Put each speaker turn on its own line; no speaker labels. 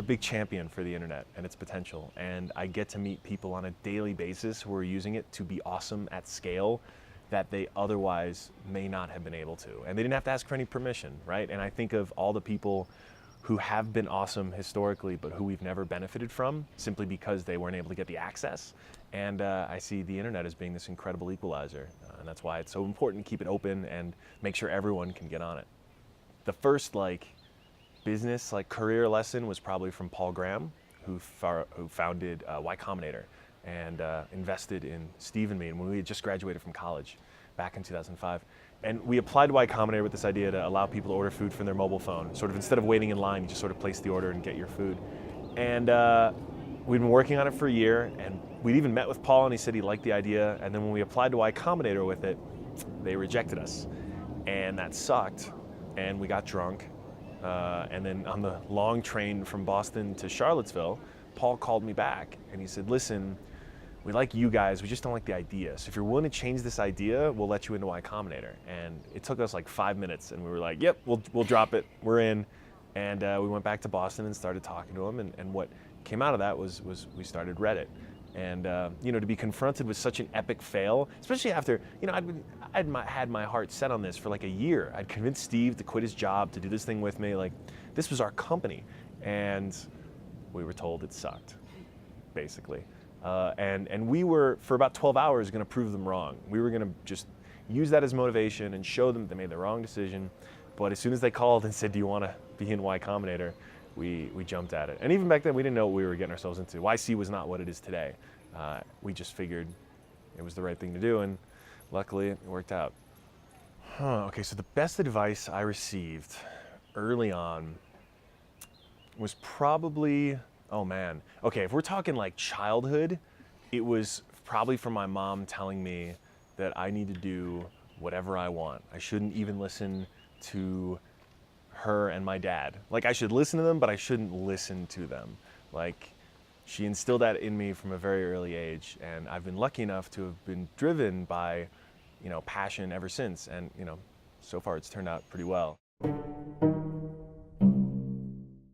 big champion for the internet and its potential, and I get to meet people on a daily basis who are using it to be awesome at scale that they otherwise may not have been able to. And they didn't have to ask for any permission, right? And I think of all the people who have been awesome historically, but who we've never benefited from simply because they weren't able to get the access. And I see the internet as being this incredible equalizer. And that's why it's so important to keep it open and make sure everyone can get on it. The first business career lesson was probably from Paul Graham, who founded Y Combinator and invested in Steve and me, and when we had just graduated from college back in 2005. And we applied Y Combinator with this idea to allow people to order food from their mobile phone. Sort of instead of waiting in line, you just sort of place the order and get your food. And we'd been working on it for a year, and we'd even met with Paul, and he said he liked the idea. And then when we applied to Y Combinator with it, they rejected us. And that sucked, and we got drunk. And then on the long train from Boston to Charlottesville, Paul called me back, and he said, listen, we like you guys, we just don't like the idea. So if you're willing to change this idea, we'll let you into Y Combinator. And it took us 5 minutes, and we were like, yep, we'll drop it, we're in. And we went back to Boston and started talking to him, and what came out of that was we started Reddit. And to be confronted with such an epic fail, especially after, I'd had my heart set on this for a year. I'd convinced Steve to quit his job to do this thing with me. This was our company. And we were told it sucked, basically. And we were, for about 12 hours, going to prove them wrong. We were going to just use that as motivation and show them they made the wrong decision. But as soon as they called and said, do you want to be in Y Combinator, we jumped at it. And even back then, we didn't know what we were getting ourselves into. YC was not what it is today. We just figured it was the right thing to do, and luckily it worked out. Okay, so the best advice I received early on was probably, okay, if we're talking childhood, it was probably from my mom telling me that I need to do whatever I want. I shouldn't even listen to her and my dad. I should listen to them, but I shouldn't listen to them. She instilled that in me from a very early age, and I've been lucky enough to have been driven by, passion ever since, and, so far it's turned out pretty well.